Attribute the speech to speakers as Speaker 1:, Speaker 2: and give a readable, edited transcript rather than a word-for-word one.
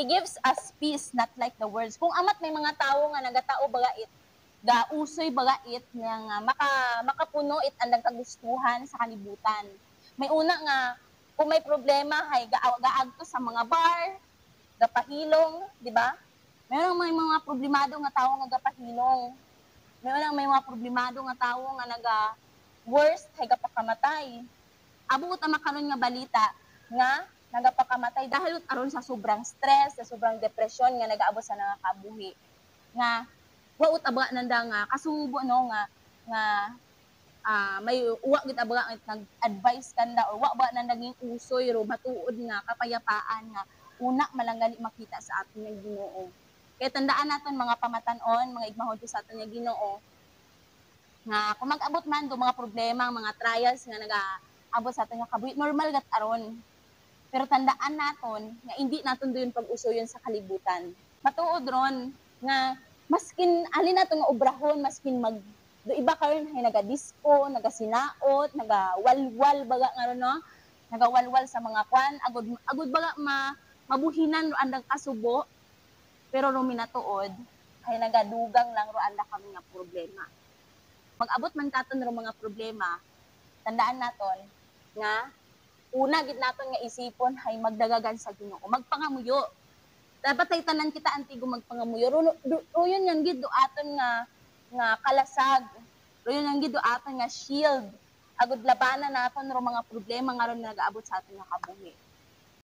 Speaker 1: He gives us peace, not like the words. Kung amat may mga tao nga nagatao bagait, usoy bagait nga makapuno it andang kagustuhan sa kalibutan. May una nga kung may problema hay gaagto sa mga bar, gapahilong, di ba? May mga problemado nga tao nga gapahilong. May mga problemado nga tao nga worst hay gapakamatay. Abot ang makaron nga balita nga nagapakamatay dahil aron sa sobrang stress, sa sobrang depresyon nga nagaabot sa nangakabuhi. Nga waot aba nanda nga kasubo no nga may uwa gid aba nag-advise kanda or wa ba na naging usoy ro matuod nga kapayapaan nga una malangali makita sa aton nga Ginoo. Kaya tandaan naton mga pamatan-on, mga igmahod sa aton nga Ginoo nga kung mag-abot man do mga problema, mga trials nga nagaabot sa aton nga kabuhi, normal gat aron. Pero tandaan naton nga hindi naton doon pag-usoyon sa kalibutan. Matuod ron nga maskin alin nato nga obrahon, maskin do iba karon hay naga-disco, nagasinaot, nagawalwal baga nga ron no, nagawalwal sa mga kwan, agud baga mabuhinan ro andang kasubo. Pero ro minatuod hay nagadugang lang ro anda kami nga problema. Mag-abot man katon ro mga problema, tandaan naton nga una gid naton nga isipon hay magdagagan sa Ginoo, magpangamuyo. Dapat ay tanan kita antigo magpangamuyo. Ruyon yang gid do aton nga kalasag. Ruyon yang gid do aton nga shield. Agud labanan naton ro mga problema nga ron nagaabot sa aton nga kabuhi.